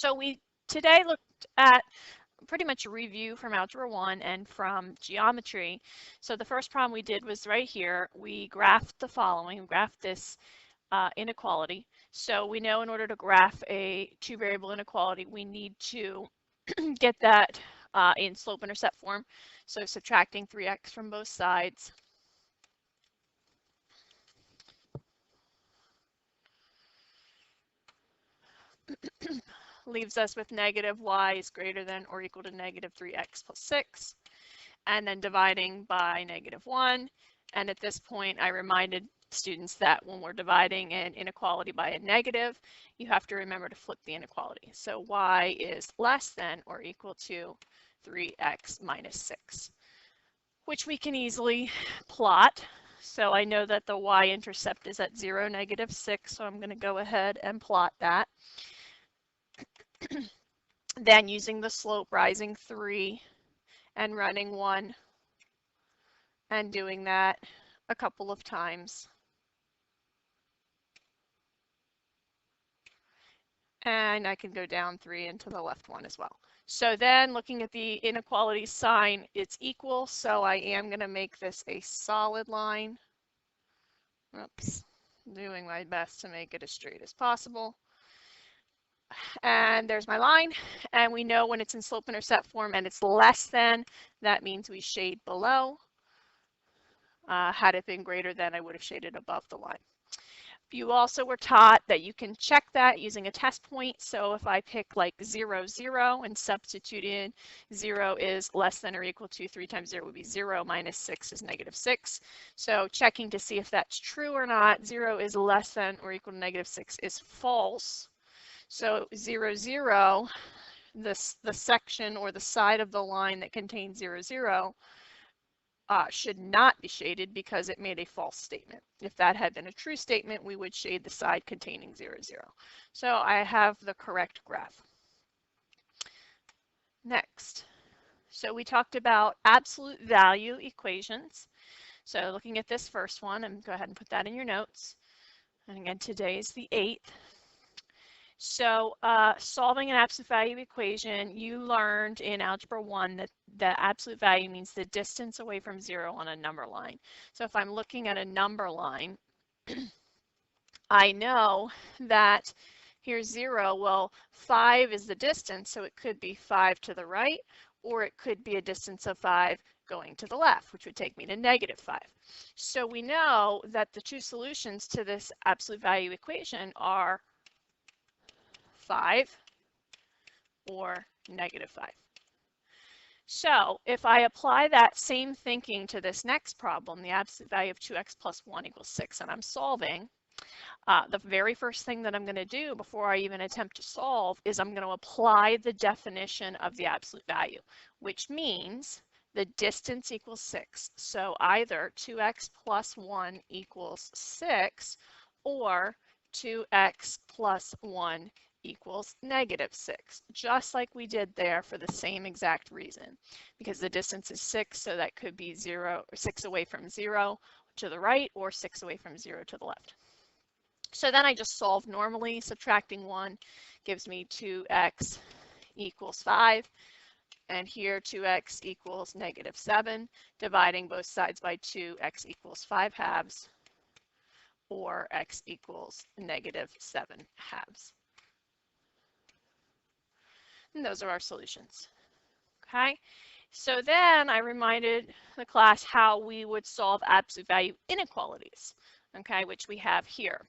So we today looked at pretty much a review from Algebra 1 and from geometry. So the first problem we did was right here. We graphed the following. We graphed this inequality. So we know in order to graph a two-variable inequality, we need to get that in slope-intercept form. So subtracting 3x from both sides. Leaves us with negative y is greater than or equal to negative 3x plus 6, and then dividing by -1. And at this point, I reminded students that when we're dividing an inequality by a negative, you have to remember to flip the inequality. So y is less than or equal to 3x minus 6, which we can easily plot. So I know that the y-intercept is at 0, -6, so I'm going to go ahead and plot that. Then using the slope rising 3 and running 1 and doing that a couple of times. And I can go down 3 into the left 1 as well. So then looking at the inequality sign, it's equal, so I am going to make this a solid line. Oops, doing my best to make it as straight as possible. And there's my line, and we know when it's in slope-intercept form and it's less than, that means we shade below. Had it been greater than, I would have shaded above the line. You also were taught that you can check that using a test point. So if I pick like 0, 0 and substitute in 0 is less than or equal to 3 times 0 would be 0 minus 6 is -6. So checking to see if that's true or not, 0 is less than or equal to -6 is false. So 0, 0, the section or the side of the line that contains 0, 0 should not be shaded because it made a false statement. If that had been a true statement, we would shade the side containing 0, 0. So I have the correct graph. Next, so we talked about absolute value equations. So looking at this first one, and go ahead and put that in your notes. And again, today is the 8th. So solving an absolute value equation, you learned in Algebra 1 that the absolute value means the distance away from 0 on a number line. So if I'm looking at a number line, I know that here's 0. Well, 5 is the distance, so it could be 5 to the right, or it could be a distance of 5 going to the left, which would take me to -5. So we know that the two solutions to this absolute value equation are 5 or -5. So if I apply that same thinking to this next problem, the absolute value of 2x plus 1 equals 6, and I'm solving, the very first thing that I'm going to do before I even attempt to solve is I'm going to apply the definition of the absolute value, which means the distance equals 6. So either 2x plus 1 equals 6 or 2x plus 1 equals -6, just like we did there for the same exact reason, because the distance is 6, so that could be 0 or 6 away from 0 to the right or 6 away from 0 to the left. So then I just solve normally. Subtracting 1 gives me 2x equals 5, and here 2x equals -7. Dividing both sides by 2, x equals 5 halves, or x equals -7 halves. And those are our solutions. Okay, so then I reminded the class how we would solve absolute value inequalities, okay, which we have here.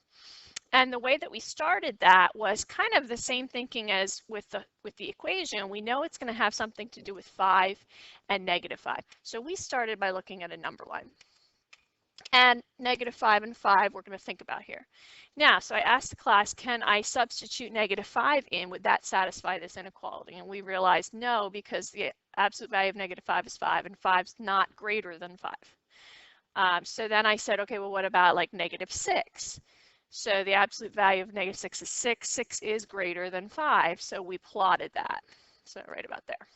And the way that we started that was kind of the same thinking as with the equation. We know it's going to have something to do with 5 and -5. So we started by looking at a number line. And -5 and 5 we're going to think about here. Now, so I asked the class, can I substitute -5 in? Would that satisfy this inequality? And we realized no, because the absolute value of -5 is 5, and 5's not greater than 5. So then I said, okay, well, what about like -6? So the absolute value of -6 is 6. 6 is greater than 5, so we plotted that. So right about there.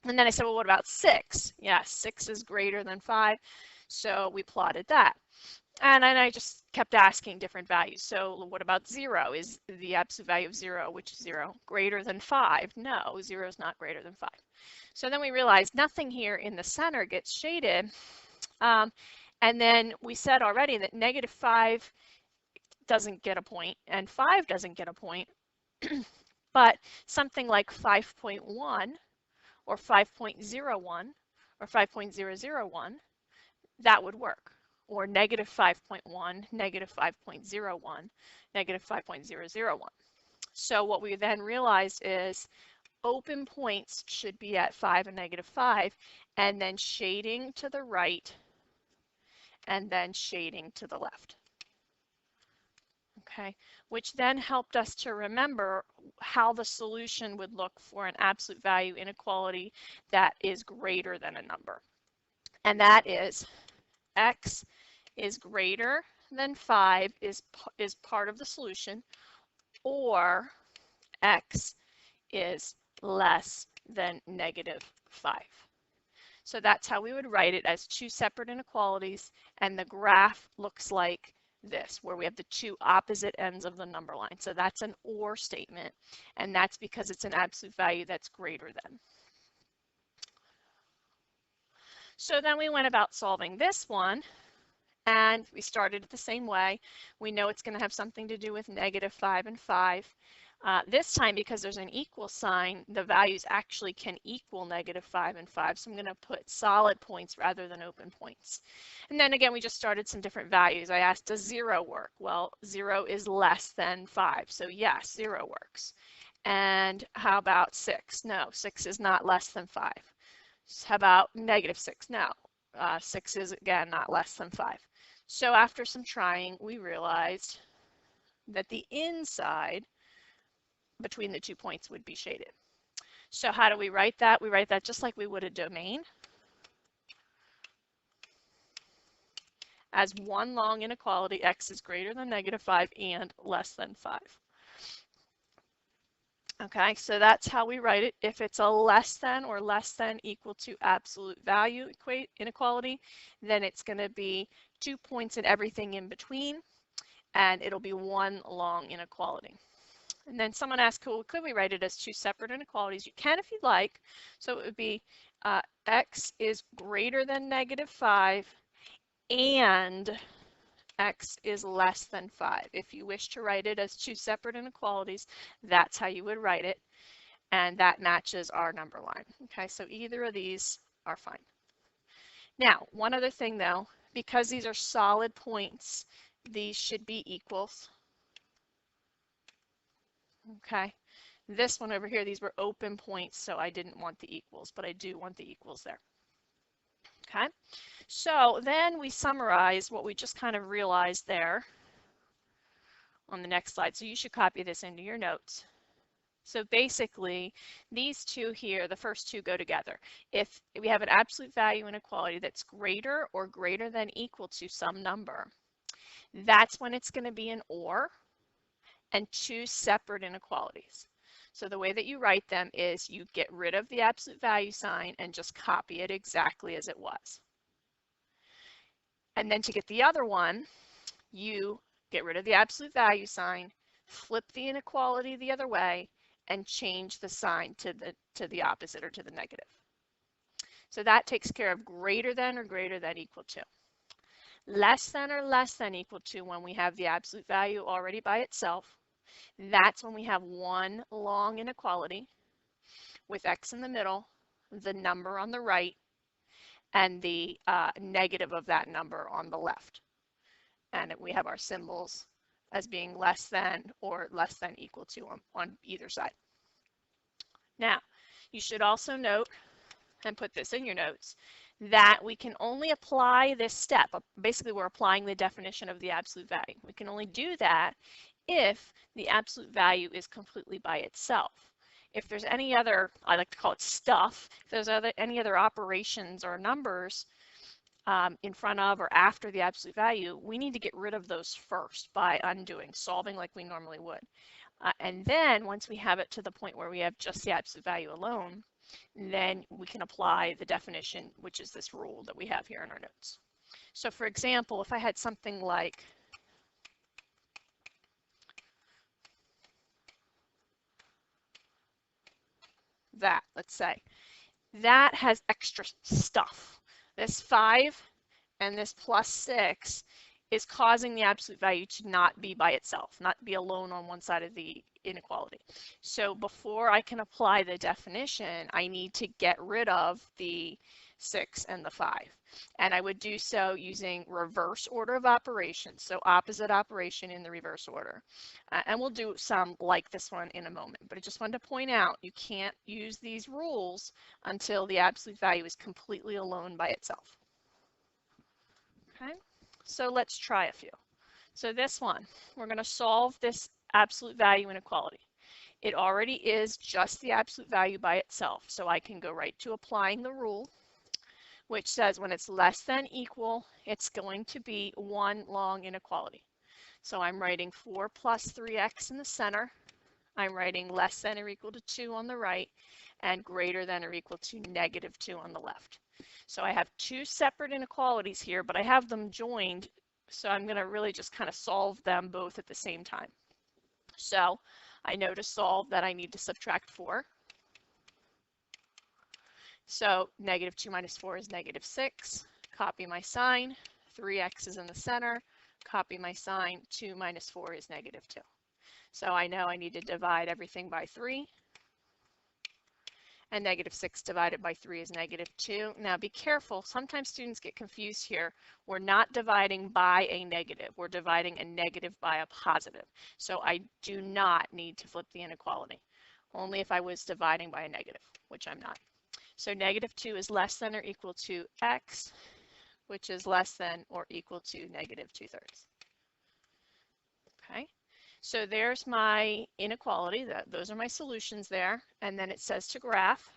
And then I said, well, what about 6? Yeah, 6 is greater than 5. So we plotted that. And then I just kept asking different values. So what about 0? Is the absolute value of 0, which is 0, greater than 5? No, 0 is not greater than 5. So then we realized nothing here in the center gets shaded. And then we said already that negative 5 doesn't get a point and 5 doesn't get a point. But something like 5.1 or 5.01 or 5.001, that would work. Or negative 5.1, negative 5.01, negative 5.001. So what we then realized is open points should be at 5 and negative 5, and then shading to the right, and then shading to the left. Okay, which then helped us to remember how the solution would look for an absolute value inequality that is greater than a number. And that is x is greater than 5 is part of the solution, or x is less than negative 5. So that's how we would write it, as two separate inequalities, and the graph looks like this, where we have the two opposite ends of the number line. So that's an or statement, and that's because it's an absolute value that's greater than. So then we went about solving this one, and we started it the same way. We know it's going to have something to do with negative 5 and 5. This time, because there's an equal sign, the values actually can equal negative 5 and 5. So I'm going to put solid points rather than open points. And then again, we just started some different values. I asked, does 0 work? Well, 0 is less than 5. So yes, 0 works. And how about 6? No, 6 is not less than 5. How about negative 6? No, 6 is again not less than 5. So after some trying, we realized that the inside between the 2 points would be shaded. So how do we write that? We write that just like we would a domain, as one long inequality, x is greater than negative 5 and less than 5. Okay, so that's how we write it. If it's a less than or less than equal to absolute value inequality, then it's going to be 2 points and everything in between, and it'll be one long inequality. And then someone asked, well, could we write it as two separate inequalities? You can if you'd like. So it would be x is greater than negative 5 and x is less than 5. If you wish to write it as two separate inequalities, that's how you would write it. And that matches our number line. Okay, so either of these are fine. Now, one other thing though, because these are solid points, these should be equals. Okay, this one over here, these were open points, so I didn't want the equals, but I do want the equals there. Okay, so then we summarize what we just kind of realized there on the next slide. So you should copy this into your notes. So basically, these two here, the first two go together. If we have an absolute value inequality that's greater or greater than equal to some number, that's when it's going to be an or, and two separate inequalities. So the way that you write them is you get rid of the absolute value sign and just copy it exactly as it was. And then to get the other one, you get rid of the absolute value sign, flip the inequality the other way, and change the sign to the opposite or to the negative. So that takes care of greater than or greater than equal to. Less than or less than equal to, when we have the absolute value already by itself, that's when we have one long inequality with x in the middle, the number on the right, and the negative of that number on the left. And we have our symbols as being less than or less than equal to on either side. Now, you should also note, and put this in your notes, that we can only apply this step. Basically, we're applying the definition of the absolute value. We can only do that if the absolute value is completely by itself. If there's any other, I like to call it stuff, if there's any other operations or numbers in front of or after the absolute value, we need to get rid of those first by undoing, solving like we normally would. And then once we have it to the point where we have just the absolute value alone, then we can apply the definition, which is this rule that we have here in our notes. So for example, if I had something like that, let's say, that has extra stuff. This 5 and this plus 6 is causing the absolute value to not be by itself, not be alone on one side of the inequality. So before I can apply the definition, I need to get rid of the 6 and the 5. And I would do so using reverse order of operations, so opposite operation in the reverse order. And we'll do some like this one in a moment, but I just wanted to point out you can't use these rules until the absolute value is completely alone by itself. Okay, so let's try a few. So this one, we're going to solve this absolute value inequality. It already is just the absolute value by itself, so I can go right to applying the rule, which says when it's less than equal, it's going to be one long inequality. So I'm writing 4 plus 3x in the center. I'm writing less than or equal to 2 on the right, and greater than or equal to negative 2 on the left. So I have two separate inequalities here, but I have them joined, so I'm going to really just kind of solve them both at the same time. So I know to solve that I need to subtract 4. So negative 2 minus 4 is negative 6. Copy my sign. 3x is in the center. Copy my sign. 2 minus 4 is negative 2. So I know I need to divide everything by 3. And negative 6 divided by 3 is negative 2. Now be careful, sometimes students get confused here. We're not dividing by a negative, we're dividing a negative by a positive. So I do not need to flip the inequality, only if I was dividing by a negative, which I'm not. So negative 2 is less than or equal to x, which is less than or equal to negative 2/3. Okay. So there's my inequality, those are my solutions there, and then it says to graph.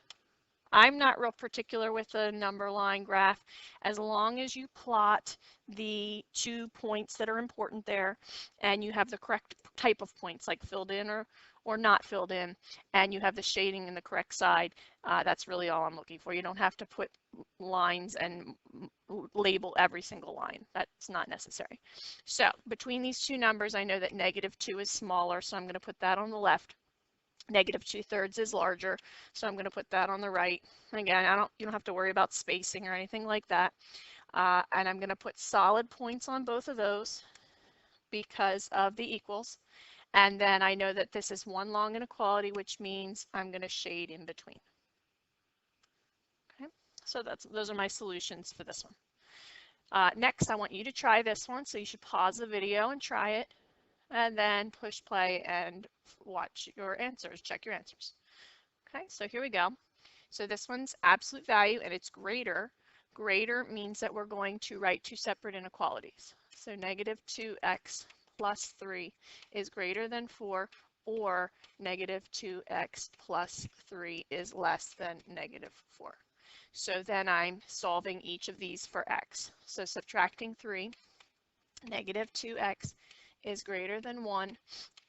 I'm not real particular with the number line graph, as long as you plot the 2 points that are important there, and you have the correct type of points, like filled in or not filled in, and you have the shading in the correct side. That's really all I'm looking for. You don't have to put lines and label every single line. That's not necessary. So between these two numbers, I know that negative 2 is smaller, so I'm going to put that on the left. Negative 2/3 is larger, so I'm going to put that on the right. And again, you don't have to worry about spacing or anything like that. And I'm going to put solid points on both of those because of the equals. And then I know that this is one long inequality, which means I'm going to shade in between. Okay, so those are my solutions for this one. Next, I want you to try this one, so you should pause the video and try it, and then push play and watch your answers, check your answers. Okay, so here we go. So this one's absolute value, and it's greater. Greater means that we're going to write two separate inequalities. So negative 2x plus 3 is greater than 4, or negative 2x plus 3 is less than negative 4. So then I'm solving each of these for x. So subtracting 3, negative 2x is greater than 1,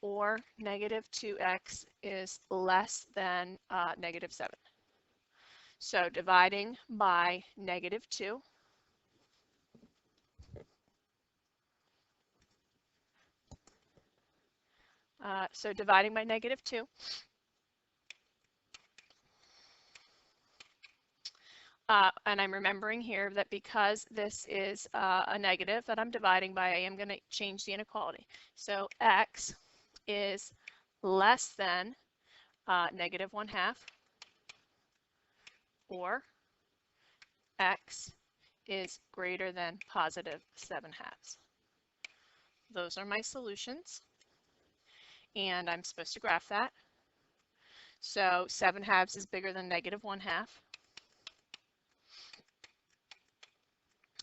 or negative 2x is less than negative 7. So dividing by negative 2, so dividing by negative 2, and I'm remembering here that because this is a negative that I'm dividing by, I am going to change the inequality. So x is less than negative 1/2, or x is greater than positive 7/2. Those are my solutions, and I'm supposed to graph that. So 7/2 is bigger than negative 1/2.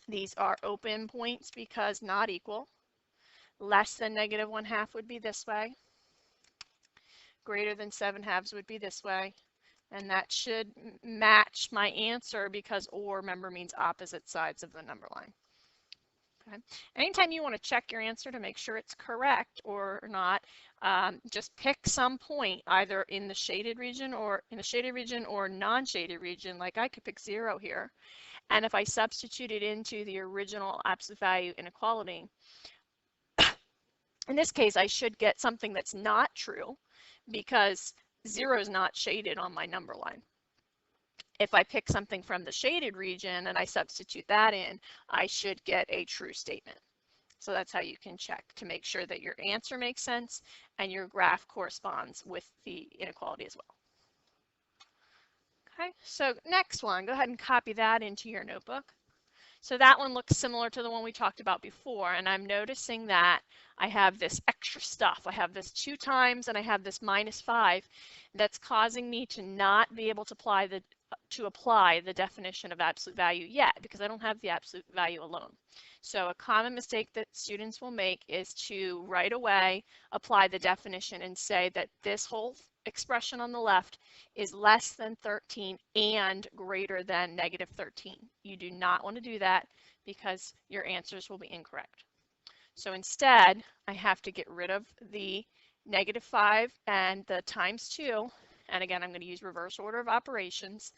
These are open points because not equal. Less than negative 1/2 would be this way. Greater than 7/2 would be this way. And that should match my answer because or, remember, means opposite sides of the number line. Okay. Anytime you want to check your answer to make sure it's correct or not, just pick some point either in the shaded region or non-shaded region. Like I could pick 0 here, And if I substitute it into the original absolute value inequality, in this case, I should get something that's not true because 0 is not shaded on my number line. If I pick something from the shaded region and I substitute that in, I should get a true statement. So that's how you can check to make sure that your answer makes sense and your graph corresponds with the inequality as well. Okay, so next one, go ahead and copy that into your notebook. So that one looks similar to the one we talked about before, and I'm noticing that I have this extra stuff. I have this 2 times and I have this -5 that's causing me to not be able to apply the definition of absolute value yet because I don't have the absolute value alone. So a common mistake that students will make is to right away apply the definition and say that this whole expression on the left is less than 13 and greater than -13. You do not want to do that because your answers will be incorrect. So instead, I have to get rid of the -5 and the ⁻². And again, I'm going to use reverse order of operations.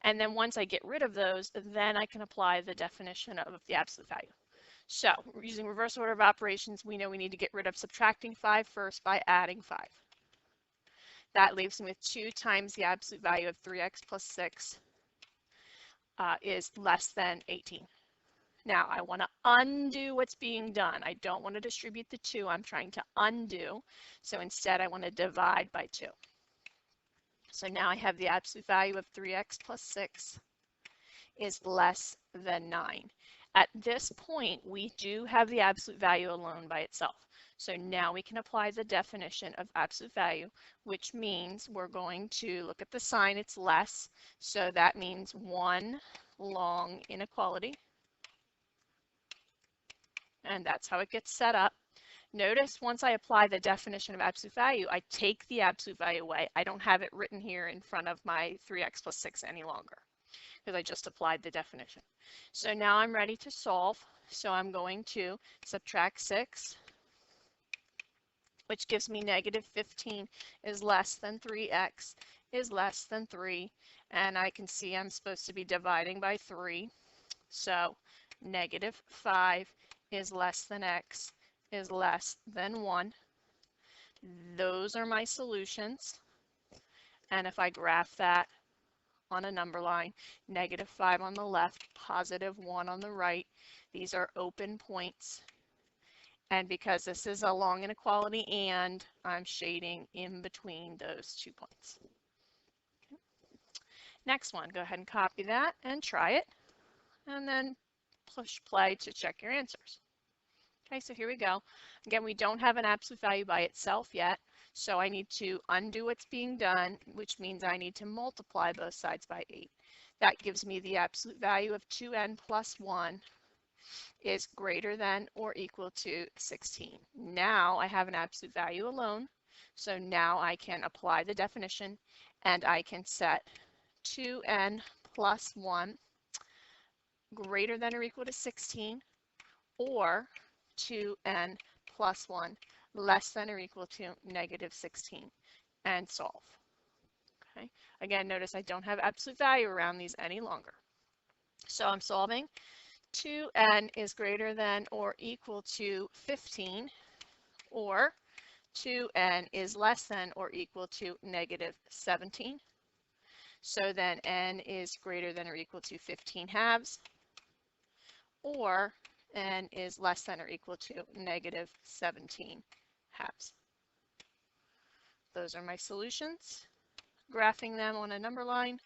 And then once I get rid of those, then I can apply the definition of the absolute value. So using reverse order of operations, we know we need to get rid of subtracting 5 first by adding 5. That leaves me with 2 times the absolute value of 3x plus 6 is less than 18. Now I want to undo what's being done. I don't want to distribute the 2. I'm trying to undo. So instead I want to divide by 2. So now I have the absolute value of 3x plus 6 is less than 9. At this point, we do have the absolute value alone by itself. So now we can apply the definition of absolute value, which means we're going to look at the sign, it's less. So that means one long inequality. And that's how it gets set up. Notice once I apply the definition of absolute value, I take the absolute value away. I don't have it written here in front of my 3x plus 6 any longer because I just applied the definition. So now I'm ready to solve. So I'm going to subtract 6, which gives me -15 is less than 3x is less than 3. And I can see I'm supposed to be dividing by 3. So -5 is less than x is less than 1. Those are my solutions. And if I graph that on a number line, -5 on the left, +1 on the right, these are open points. And because this is a long inequality and I'm shading in between those 2 points. Okay. Next one, go ahead and copy that and try it. And then push play to check your answers. Okay, so here we go. Again, we don't have an absolute value by itself yet, so I need to undo what's being done, which means I need to multiply both sides by 8. That gives me the absolute value of 2n plus 1 is greater than or equal to 16. Now I have an absolute value alone, so now I can apply the definition and I can set 2n plus 1 greater than or equal to 16 or 2n plus 1 less than or equal to -16 and solve. Okay. Again, notice I don't have absolute value around these any longer. So I'm solving. 2n is greater than or equal to 15 or 2n is less than or equal to -17. So then n is greater than or equal to 15 halves or n is less than or equal to -17 halves. Those are my solutions. Graphing them on a number line,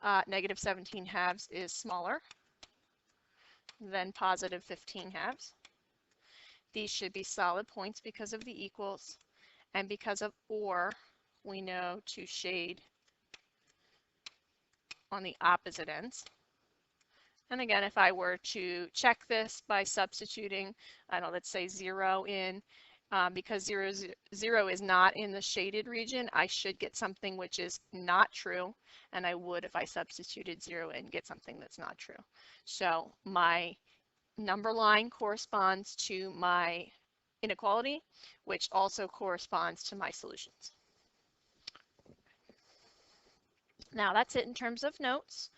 -17 halves is smaller than +15 halves. These should be solid points because of the equals, and because of or, we know to shade on the opposite ends. And again, if I were to check this by substituting, I don't know, let's say 0 in, because 0 is not in the shaded region, I should get something which is not true, and I would, if I substituted 0 in, get something that's not true. So my number line corresponds to my inequality, which also corresponds to my solutions. Now that's it in terms of notes.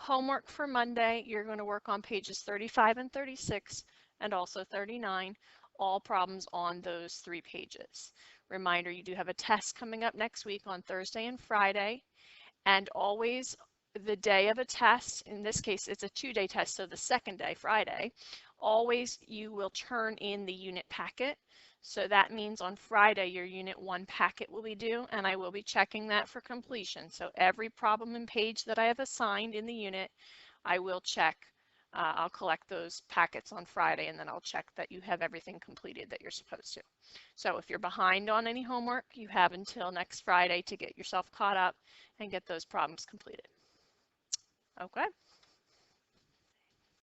Homework for Monday, you're going to work on pages 35 and 36 and also 39, all problems on those 3 pages. Reminder, you do have a test coming up next week on Thursday and Friday, and always the day of a test, in this case it's a 2-day test, so the second day, Friday, always you will turn in the unit packet. So that means on Friday your Unit 1 packet will be due, and I will be checking that for completion. So every problem and page that I have assigned in the unit, I will check. I'll collect those packets on Friday, and then I'll check that you have everything completed that you're supposed to. So if you're behind on any homework, you have until next Friday to get yourself caught up and get those problems completed. Okay.